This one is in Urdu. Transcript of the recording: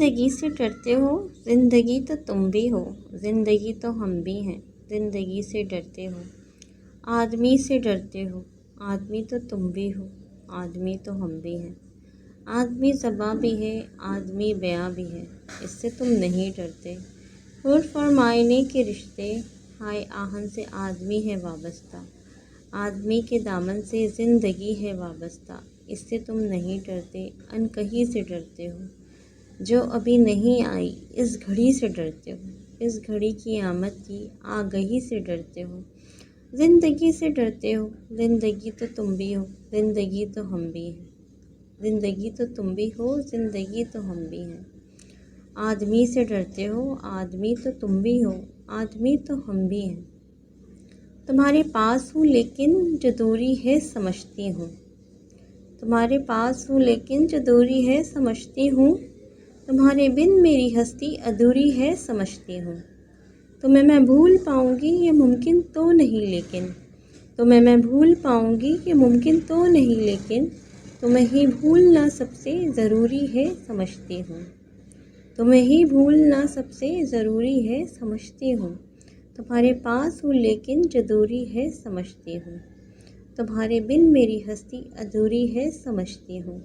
زندگی سے ڈرتے ہو، زندگی تو تم بھی ہو، زندگی تو ہم بھی ہیں، زندگی سے ڈرتے ہو۔ آدمی سے ڈرتے ہو، آدمی تو تم بھی ہو، آدمی تو ہم بھی ہیں۔ آدمی زباں بھی ہے، آدمی بیاں بھی ہے، اس سے تم نہیں ڈرتے۔ عرف اور معائنے کے رشتے، ہائے آہن سے آدمی ہے وابستہ۔ آدمی کے دامن سے زندگی ہے وابستہ، اس سے تم نہیں ڈرتے، ان کہیں سے ڈرتے ہو۔ جو ابھی نہیں آئی اس گھڑی سے ڈرتے ہو، اس گھڑی کی آمد کی آگہی سے ڈرتے ہو۔ زندگی سے ڈرتے ہو، زندگی تو تم بھی ہو، زندگی تو ہم بھی ہیں۔ زندگی تو تم بھی ہو، زندگی تو ہم بھی ہیں۔ آدمی سے ڈرتے ہو، آدمی تو تم بھی ہو، آدمی تو ہم بھی ہیں۔ تمہارے پاس ہوں لیکن جو دوری ہے سمجھتی ہوں۔ تمہارے پاس ہوں لیکن جو دوری ہے سمجھتی ہوں۔ تمہارے بن میری ہستی ادھوری ہے سمجھتی ہوں۔ تمہیں میں بھول پاؤں گی یہ ممکن تو نہیں لیکن، تمہیں میں بھول پاؤں گی یہ ممکن تو نہیں لیکن، تمہیں ہی بھولنا سب سے ضروری ہے سمجھتی ہوں۔ تمہیں ہی بھولنا سب سے ضروری ہے سمجھتی ہوں۔ تمہارے پاس ہوں لیکن جو دوری ہے سمجھتی ہوں۔ تمہارے بن میری ہستی ادھوری ہے سمجھتی ہوں۔